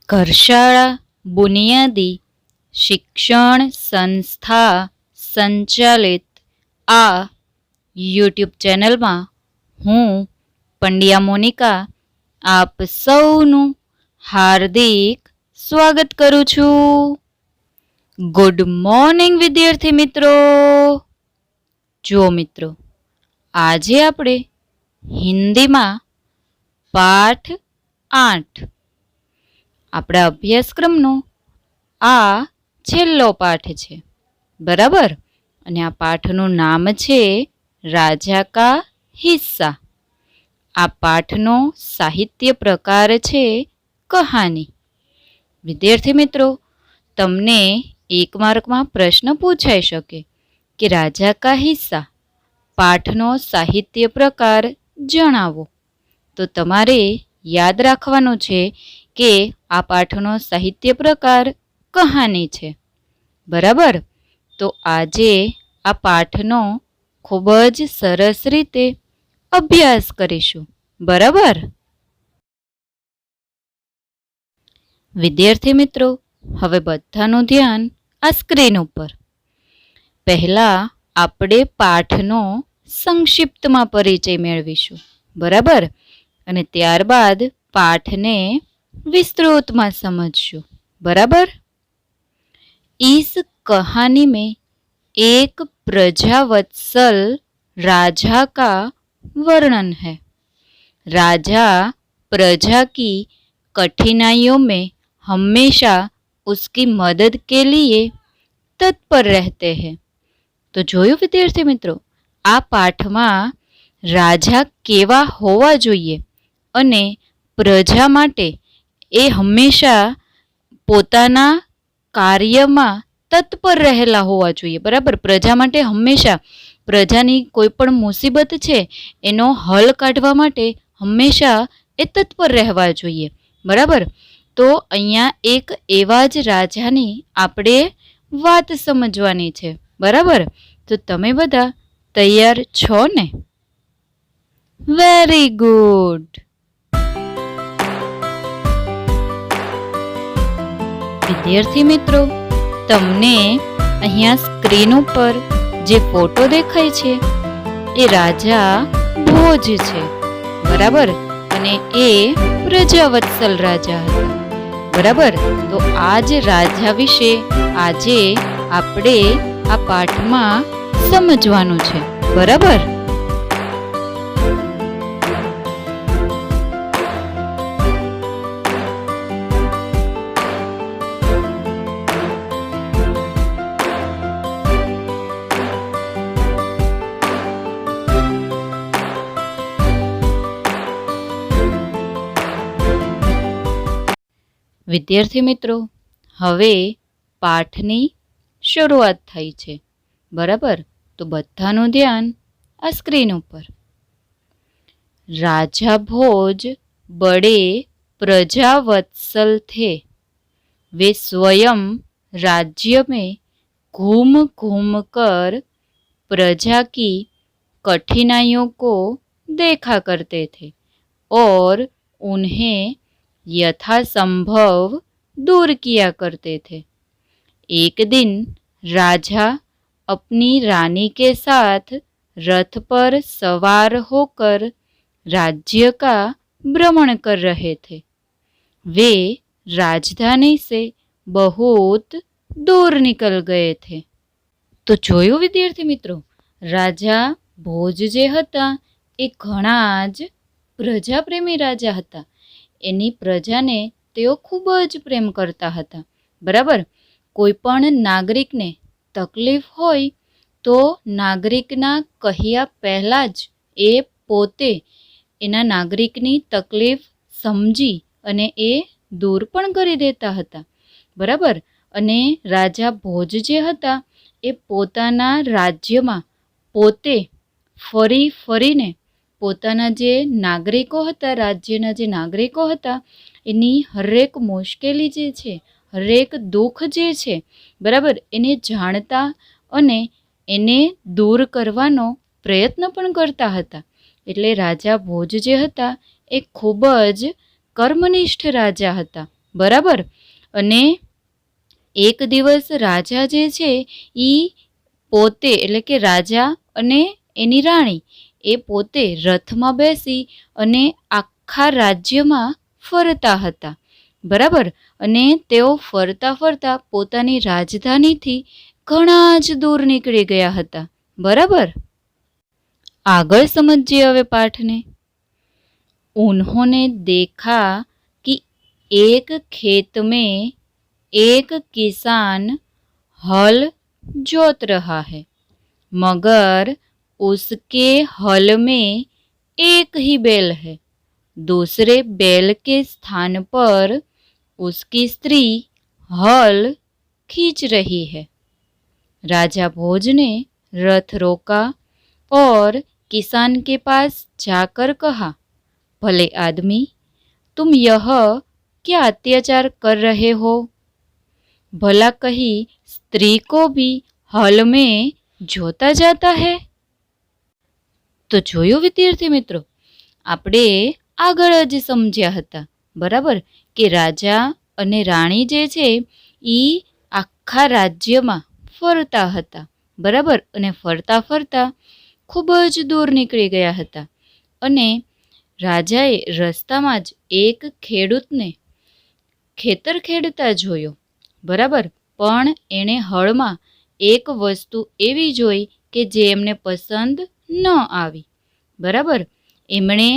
ઘરશાળા બુનિયાદી શિક્ષણ સંસ્થા સંચાલિત આ યુટ્યુબ ચેનલમાં હું પંડ્યા મોનિકા આપ સૌનું હાર્દિક સ્વાગત કરું છું. ગુડ મોર્નિંગ વિદ્યાર્થી મિત્રો. જુઓ મિત્રો, આજે આપણે હિન્દીમાં પાઠ 8 આપણા અભ્યાસક્રમનો આ છેલ્લો પાઠ છે, બરાબર? અને આ પાઠનું નામ છે રાજા કા હિસ્સા. આ પાઠનો સાહિત્ય પ્રકાર છે કહાની. વિદ્યાર્થી મિત્રો, તમને 1 માર્કમાં પ્રશ્ન પૂછાઈ શકે કે રાજા કા હિસ્સા પાઠનો સાહિત્ય પ્રકાર જણાવો. તો તમારે યાદ રાખવાનું છે કે આ પાઠનો સાહિત્ય પ્રકાર કહાની છે, બરાબર? તો આજે આ પાઠનો ખૂબ જ સરસ રીતે અભ્યાસ કરીશું, બરાબર? વિદ્યાર્થી મિત્રો, હવે બધાનું ધ્યાન આ સ્ક્રીન ઉપર. પહેલા આપણે પાઠનો સંક્ષિપ્તમાં પરિચય મેળવીશું, બરાબર? અને ત્યારબાદ પાઠને विस्तृतમાં समझशु, बराबर? इस कहानी में एक प्रजावत्सल राजा का वर्णन है. राजा प्रजा की कठिनाइयों में हमेशा उसकी मदद के लिए तत्पर रहते हैं. तो જોયું વિદ્યાર્થી મિત્રો, આ પાઠમાં રાજા કેવા હોવા જોઈએ અને પ્રજા માટે એ હંમેશા પોતાના કાર્યમાં તત્પર રહેલા હોવા જોઈએ, બરાબર? પ્રજા માટે હંમેશા પ્રજાની કોઈ પણ મુસીબત છે એનો હલ કાઢવા માટે હંમેશા એ તત્પર રહેવા જોઈએ, બરાબર? તો અહીંયા એક એવા જ રાજાની આપણે વાત સમજવાની છે, બરાબર? તો તમે બધા તૈયાર છો ને? Very good. વિદ્યાર્થી મિત્રો, તમને અહીંયા સ્ક્રીન ઉપર જે ફોટો દેખાય છે એ રાજા ભોજ છે, બરાબર? અને એ પ્રજાવત્સલ રાજા હતા, બરાબર? તો આ જ રાજા વિશે આજે આપણે આ પાઠમાં સમજવાનું છે, બરાબર? વિદ્યાર્થી મિત્રો, હવે પાઠની શરૂઆત થઈ છે, બરાબર? તો બધાનું ધ્યાન આ સ્ક્રીન ઉપર. राजा भोज बड़े प्रजावत्सल थे. वे स्वयं राज्य में घूम घूम कर प्रजा की कठिनाइयों को देखा करते थे और उन्हें यथासंभव दूर किया करते थे. एक दिन राजा अपनी रानी के साथ रथ पर सवार होकर राज्य का भ्रमण कर रहे थे. वे राजधानी से बहुत दूर निकल गए थे. તો જોયું વિદ્યાર્થી મિત્રો, રાજા ભોજ જે હતા એ ઘણા જ પ્રજાપ્રેમી રાજા હતા. એની પ્રજાને તેઓ ખૂબ જ પ્રેમ કરતા હતા, બરાબર? કોઈ પણ નાગરિકને તકલીફ હોય તો નાગરિકના કહ્યા પહેલાં જ એ પોતે એના નાગરિકની તકલીફ સમજી અને એ દૂર પણ કરી દેતા હતા, બરાબર? અને રાજા ભોજ જે હતા એ પોતાના રાજ્યમાં પોતે ફરીને પોતાના જે નાગરિકો હતા, રાજ્યના જે નાગરિકો હતા એની હરેક મુશ્કેલી જે છે, હરેક દુઃખ જે છે, બરાબર, એને જાણતા અને એને દૂર કરવાનો પ્રયત્ન પણ કરતા હતા. એટલે રાજા ભોજ જે હતા એ ખૂબ જ કર્મનિષ્ઠ રાજા હતા, બરાબર. અને એક દિવસ રાજા જે છે એ પોતે એટલે કે રાજા અને એની રાણી એ પોતે રથમાં બેસી અને આખા રાજ્યમાં ફરતા હતા. બરાબર. અને તેઓ ફરતા ફરતા પોતાની રાજધાનીથી ઘણા જ દૂર નીકળી ગયા હતા. બરાબર. આગળ સમજીએ હવે પાઠને. उन्होंने देखा कि एक खेत में एक किसान हल जोत रहा है, मगर उसके हल में एक ही बैल है. दूसरे बैल के स्थान पर उसकी स्त्री हल खींच रही है. राजा भोज ने रथ रोका और किसान के पास जाकर कहा, भले आदमी, तुम यह क्या अत्याचार कर रहे हो? भला कहीं स्त्री को भी हल में जोता जाता है? તો જોયું વિદ્યાર્થી મિત્રો, આપણે આગળ જ સમજ્યા હતા. બરાબર, કે રાજા અને રાણી જે છે એ આખા રાજ્યમાં ફરતા હતા. બરાબર. અને ફરતા ફરતા ખૂબ જ દૂર નીકળી ગયા હતા. અને રાજાએ રસ્તામાં જ એક ખેડૂતને ખેતર ખેડતા જોયો. બરાબર. પણ એણે હળમાં એક વસ્તુ એવી જોઈ કે જે એમને પસંદ ન આવી. બરાબર. એમણે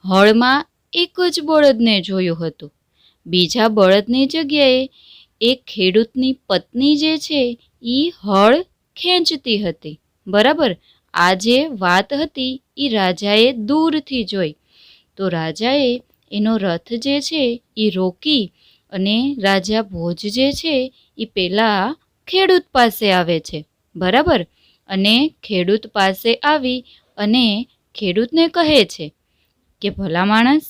હળમાં એક જ બળદને જોયું હતું. બીજા બળદની જગ્યાએ એક ખેડૂતની પત્ની જે છે એ હળ ખેંચતી હતી. બરાબર. આ જે વાત હતી એ રાજાએ દૂરથી જોઈ. તો રાજાએ એનો રથ જે છે એ રોકી અને રાજા ભોજ જે છે એ પેલા ખેડૂત પાસે આવે છે. બરાબર. અને ખેડૂત પાસે આવી અને ખેડૂતને કહે છે કે ભલા માણસ,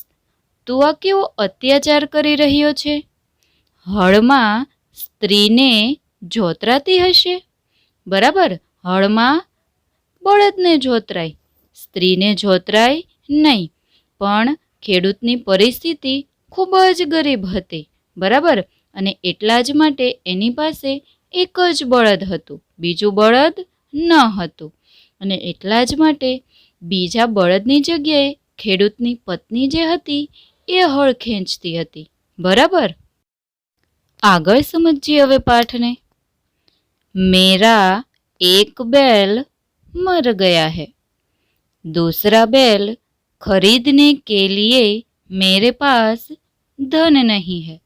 તું આ કેવો અત્યાચાર કરી રહ્યો છે? હળમાં સ્ત્રીને જોતરાતી હશે. બરાબર. હળમાં બળદને જોતરાય, સ્ત્રીને જોતરાય નહીં. પણ ખેડૂતની પરિસ્થિતિ ખૂબ જ ગરીબ હતી. બરાબર. અને એટલા જ માટે એની પાસે એક જ બળદ હતું, બીજું બળદ ન હતું. અને એટલા જ માટે બીજા બળદની જગ્યાએ ખેડૂતની પત્ની જે હતી એ હળ ખેંચતી હતી. બરાબર. આગળ સમજીએ હવે પાઠને. મેરા એક बैल मर गया है, दूसरा बैल खरीदने के लिए मेरे पास धन नहीं है.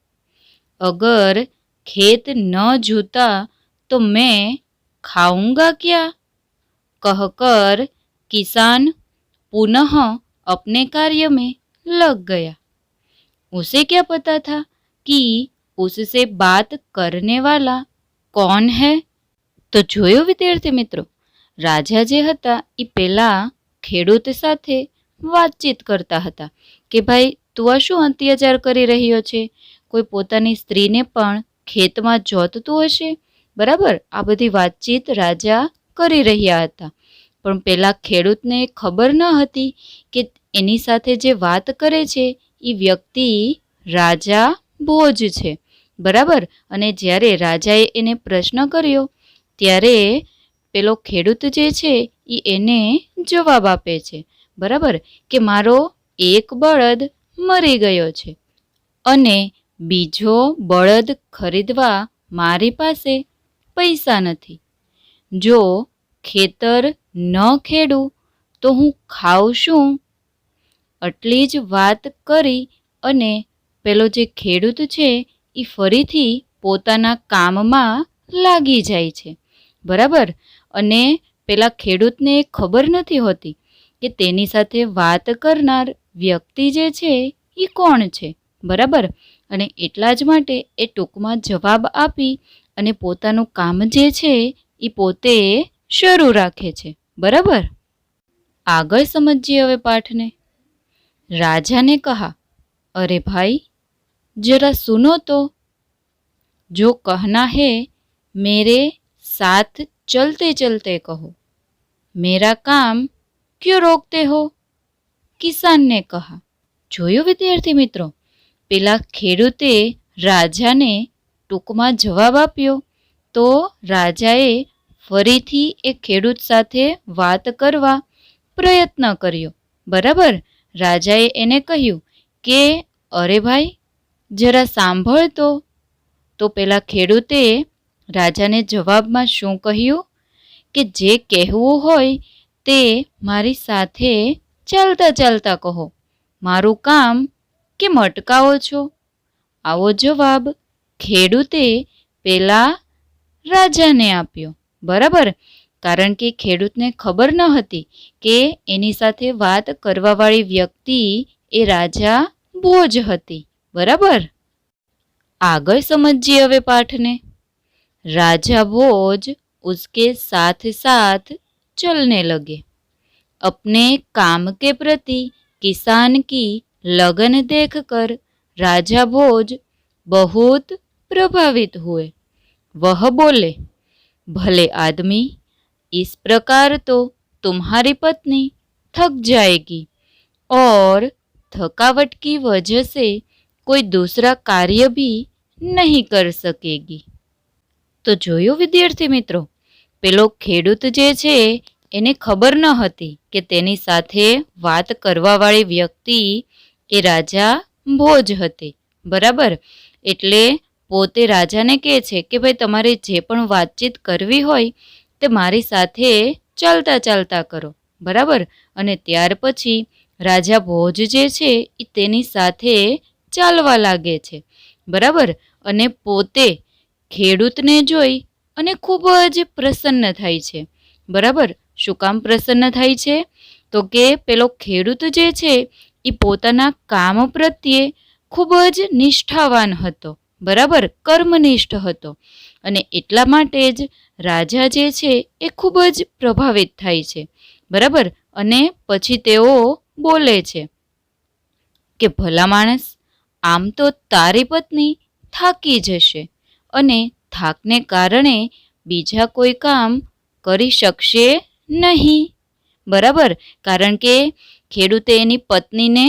अगर खेत न जूता तो मैं खाऊंगा क्या? कहकर किसान पुनः अपने कार्य में लग गया. उसे क्या पता था कि उससे बात करने वाला कौन है? તો જોયો વિદ્યાર્થી મિત્રો, રાજા જે હતા એ પહેલાં ખેડૂત સાથે વાતચીત કરતા હતા કે ભાઈ તું આ શું અત્યાચાર કરી રહ્યો છે? કોઈ પોતાની સ્ત્રીને પણ ખેતમાં જોતતું હશે. બરાબર. આ બધી વાતચીત રાજા કરી રહ્યા હતા. પણ પેલા ખેડૂતને ખબર ન હતી કે એની સાથે જે વાત કરે છે એ વ્યક્તિ રાજા ભોજ છે. બરાબર. અને જ્યારે રાજાએ એને પ્રશ્ન કર્યો ત્યારે પેલો ખેડૂત જે છે એ એને જવાબ આપે છે. બરાબર. કે મારો એક બળદ મરી ગયો છે અને બીજો બળદ ખરીદવા મારી પાસે પૈસા નથી. જો ખેતર ન ખેડું તો હું ખાઉં શું? આટલી જ વાત કરી અને પેલો જે ખેડૂત છે એ ફરીથી પોતાના કામમાં લાગી જાય છે. બરાબર. અને પેલા ખેડૂતને ખબર નથી હોતી કે તેની સાથે વાત કરનાર વ્યક્તિ જે છે એ કોણ છે. બરાબર. અને એટલા જ માટે એ ટૂંકમાં જવાબ આપી અને પોતાનું કામ જે છે એ પોતે શરૂ રાખે છે. બરાબર. આગળ સમજીએ હવે પાઠને. राजा ने कहा, अरे भाई जरा सुनो तो, जो कहना है मेरे साथ चलते चलते कहो, मेरा काम क्यों रोकते हो? किसान ने कहा. જોયું વિદ્યાર્થી મિત્રો, પેલા ખેડૂતે રાજાને ટૂંકમાં જવાબ આપ્યો. તો રાજાએ ફરીથી એ ખેડૂત સાથે વાત કરવા પ્રયત્ન કર્યો. બરાબર, રાજાએ એને કહ્યું કે અરે ભાઈ, જરા સાંભળતો. તો પેલા ખેડૂતે રાજાને જવાબમાં શું કહ્યું કે જે કહેવું હોય તે મારી સાથે ચાલતા ચાલતા કહો, મારું કામ કેમ અટકાવો છો? આવો જવાબ ખેડૂતે પેલા રાજાને આપ્યો. બરાબર, કારણ કે ખેડૂતને ખબર ન હતી કે એની સાથે વાત કરવાવાળી વ્યક્તિ એ રાજા ભોજ હતી. બરાબર, આગળ સમજીએ હવે પાઠને. राजा भोज उसके साथ साथ चलने लगे. अपने काम के प्रति किसान की लगन देखकर राजा भोज बहुत प्रभावित हुए. वह बोले, भले आदमी, इस प्रकार तो तुम्हारी पत्नी थक जाएगी और थकावट की वजह से कोई दूसरा कार्य भी नहीं कर सकेगी. તો જોયું વિદ્યાર્થી મિત્રો, પેલો ખેડૂત જે છે એને ખબર ન હતી કે તેની સાથે વાત કરવાવાળી વ્યક્તિ એ રાજા ભોજ હતી. બરાબર, એટલે પોતે રાજાને કહે છે કે ભાઈ તમારે જે પણ વાતચીત કરવી હોય તે મારી સાથે ચાલતા ચાલતા કરો. બરાબર, અને ત્યાર પછી રાજા ભોજ જે છે એ તેની સાથે ચાલવા લાગે છે. બરાબર, અને પોતે ખેડૂતને જોઈ અને ખૂબ જ પ્રસન્ન થાય છે. બરાબર, શું કામ પ્રસન્ન થાય છે? તો કે પેલો ખેડૂત જે છે એ પોતાના કામ પ્રત્યે ખૂબ જ નિષ્ઠાવાન હતો. બરાબર, કર્મનિષ્ઠ હતો, અને એટલા માટે જ રાજા જે છે એ ખૂબ જ પ્રભાવિત થાય છે. બરાબર, અને પછી તેઓ બોલે છે કે ભલા માણસ, આમ તો તારી પત્ની થાકી જશે અને થાકને કારણે બીજા કોઈ કામ કરી શકશે નહીં. બરાબર, કારણ કે ખેડૂતે એની પત્નીને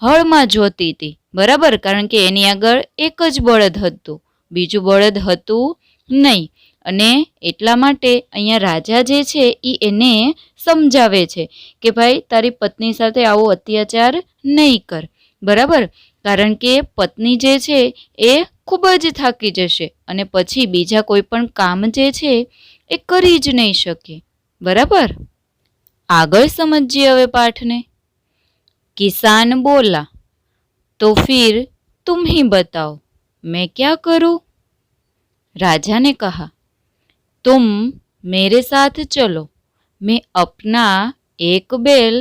હળમાં જોતી હતી. બરાબર, કારણ કે એની આગળ એક જ બળદ હતું, બીજું બળદ હતું નહીં. અને એટલા માટે અહીંયા રાજા જે છે એ એને સમજાવે છે કે ભાઈ તારી પત્ની સાથે આવો અત્યાચાર નહીં કર. બરાબર, કારણ કે પત્ની જે છે એ ખૂબ જ થાકી જશે અને પછી બીજા કોઈ પણ કામ જે છે એ કરી જ નહીં શકે. બરાબર, આગળ સમજીએ હવે પાઠને. કિસાન બોલા, તો ફિર तुम ही बताओ मैं क्या करूं? राजा ने कहा, तुम मेरे साथ चलो, मैं अपना एक बैल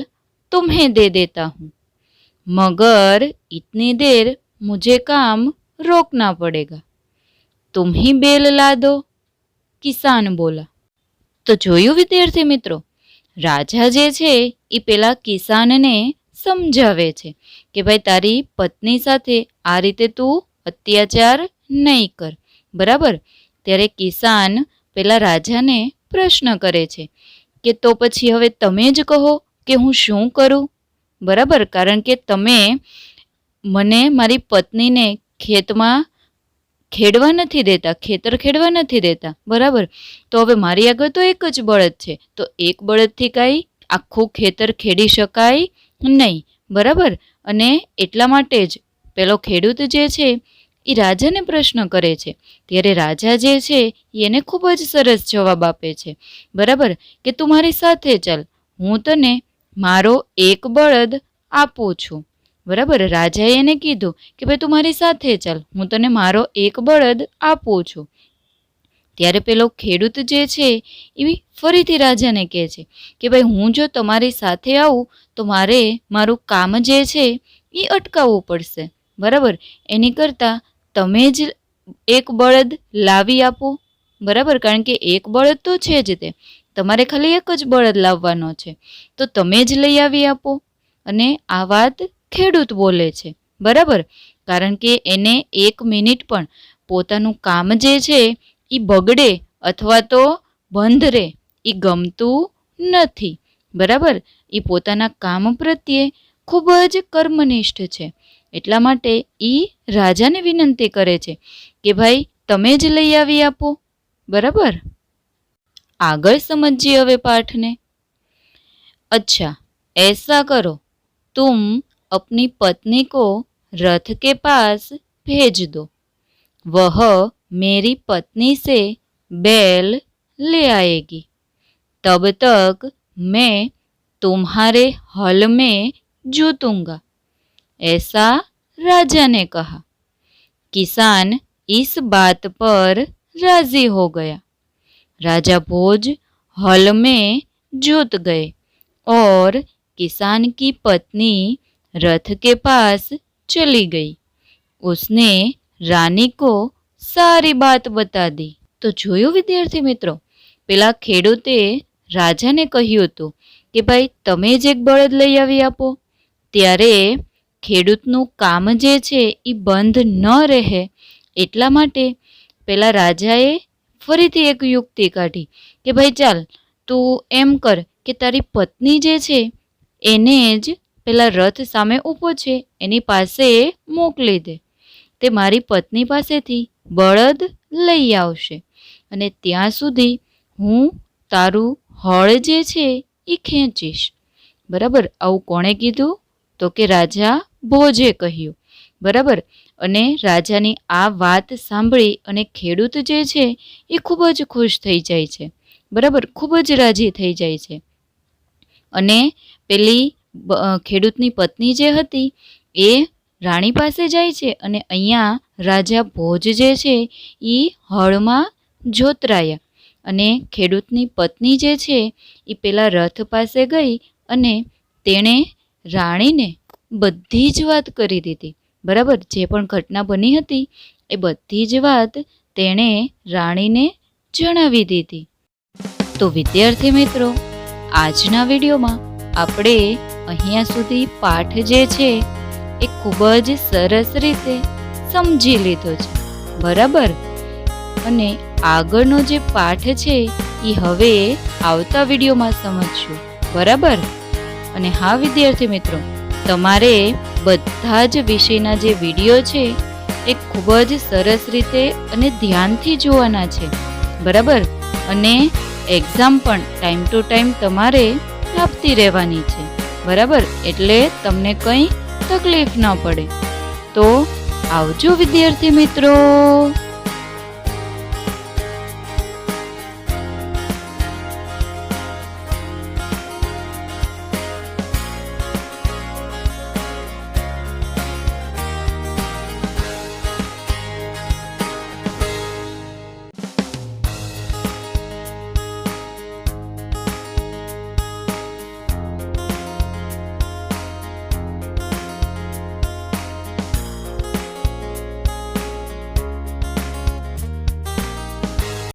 तुम्हें दे देता हूँ, मगर इतनी देर मुझे काम रोकना पड़ेगा, तुम ही बैल ला दो. કિસાન બોલા. તો જોયું વિદ્યાર્થી મિત્રો, રાજા જે છે એ પેલા કિસાનને સમજાવે છે કે ભાઈ તારી પત્ની સાથે આ રીતે તું અત્યાચાર નહીં કર. બરાબર, ત્યારે કિસાન પેલા રાજાને પ્રશ્ન કરે છે કે તો પછી હવે તમે જ કહો કે હું શું કરું. બરાબર, કારણ કે તમે મને મારી પત્નીને ખેતમાં ખેડવા નથી દેતા, ખેતર ખેડવા નથી દેતા. બરાબર, તો હવે મારી આગળ તો એક જ બળદ છે, તો એક બળદથી કાંઈ આખું ખેતર ખેડી શકાય નહીં. બરાબર, અને એટલા માટે જ પેલો ખેડૂત જે છે એ રાજાને પ્રશ્ન કરે છે. ત્યારે રાજા જે છે એને ખૂબ જ સરસ જવાબ આપે છે. બરાબર, કે તું મારી સાથે ચાલ, હું તને મારો એક બળદ આપું છું. બરાબર, રાજાએ એને કીધું કે ભાઈ તું મારી સાથે ચાલ, હું તને મારો એક બળદ આપું છું. ત્યારે પેલો ખેડૂત જે છે એ ફરીથી રાજાને કહે છે કે ભાઈ હું જો તમારી સાથે આવું તો મારે મારું કામ જે છે એ અટકાવવું પડશે. બરાબર, એની કરતાં તમે જ એક બળદ લાવી આપો. બરાબર, કારણ કે એક બળદ તો છે જ, તે તમારે ખાલી એક જ બળદ લાવવાનો છે, તો તમે જ લઈ આવી આપો. અને આ વાત ખેડૂત બોલે છે. બરાબર, કારણ કે એને 1 મિનિટ પણ પોતાનું કામ જે છે એ બગડે અથવા તો બંધ રહે એ ગમતું નથી. બરાબર, એ પોતાના કામ પ્રત્યે ખૂબ જ કર્મનિષ્ઠ છે. એટલા માટે એ રાજાને વિનંતી કરે છે કે ભાઈ તમે જ લઈ આવી આપો. બરાબર, આગળ સમજીએ હવે પાઠને. अच्छा, ऐसा करो, तुम अपनी पत्नी को रथ के पास भेज दो, वह मेरी पत्नी से बैल ले आएगी, तब तक मैं तुम्हारे हल में जोतूंगा, ऐसा राजा ने कहा. किसान इस बात पर राजी हो गया. राजा भोज हल में जोत गए और किसान की पत्नी रथ के पास चली गई. उसने रानी को सारी बात बता दी. તો જોયું વિદ્યાર્થી મિત્રો, પેલા ખેડૂતે રાજાને કહ્યું હતું કે ભાઈ તમે જ એક બળદ લઈ આવી આપો. ત્યારે ખેડૂતનું કામ જે છે એ બંધ ન રહે એટલા માટે પેલા રાજાએ ફરીથી એક યુક્તિ કાઢી કે ભાઈ ચાલ તું એમ કર કે તારી પત્ની જે છે એને જ પેલા રથ સામે ઊભો છે એની પાસે મોકલી દે. તે મારી પત્ની પાસેથી બળદ લઈ આવશે અને ત્યાં સુધી હું તારું હળ જે છે એ ખેંચીશ. બરાબર, આવું કોણે કીધું? તો કે રાજા ભોજે કહ્યું. બરાબર, અને રાજાની આ વાત સાંભળી અને ખેડૂત જે છે એ ખૂબ જ ખુશ થઈ જાય છે. બરાબર, ખૂબ જ રાજી થઈ જાય છે. અને પેલી ખેડૂતની પત્ની જે હતી એ રાણી પાસે જાય છે અને અહીંયા રાજા ભોજ જે છે એ હળમાં જોતરાયા અને ખેડૂતની પત્ની જે છે એ પેલા રથ પાસે ગઈ અને તેણે રાણીને બધી જ વાત કરી દીધી. બરાબર, જે પણ ઘટના બની હતી એ બધી જ વાત તેણે રાણીને જણાવી દીધી. તો વિદ્યાર્થી મિત્રો, આજના વિડીયોમાં આપણે અહીંયા સુધી પાઠ જે છે એ ખૂબ જ સરસ રીતે સમજી લીધો છે. બરાબર, અને આગળનો જે પાઠ છે એ હવે આવતા વિડીયોમાં સમજશું. બરાબર, અને હા વિદ્યાર્થી મિત્રો, તમારે બધા જ વિષયના જે વિડીયો છે એ ખૂબ જ સરસ રીતે અને ધ્યાનથી જોવાના છે. બરાબર, અને એક્ઝામ પણ ટાઈમ ટુ ટાઈમ તમારે આપતી રહેવાની છે. બરાબર, એટલે તમને કંઈ તકલીફ ન પડે. તો આવજો વિદ્યાર્થી મિત્રો.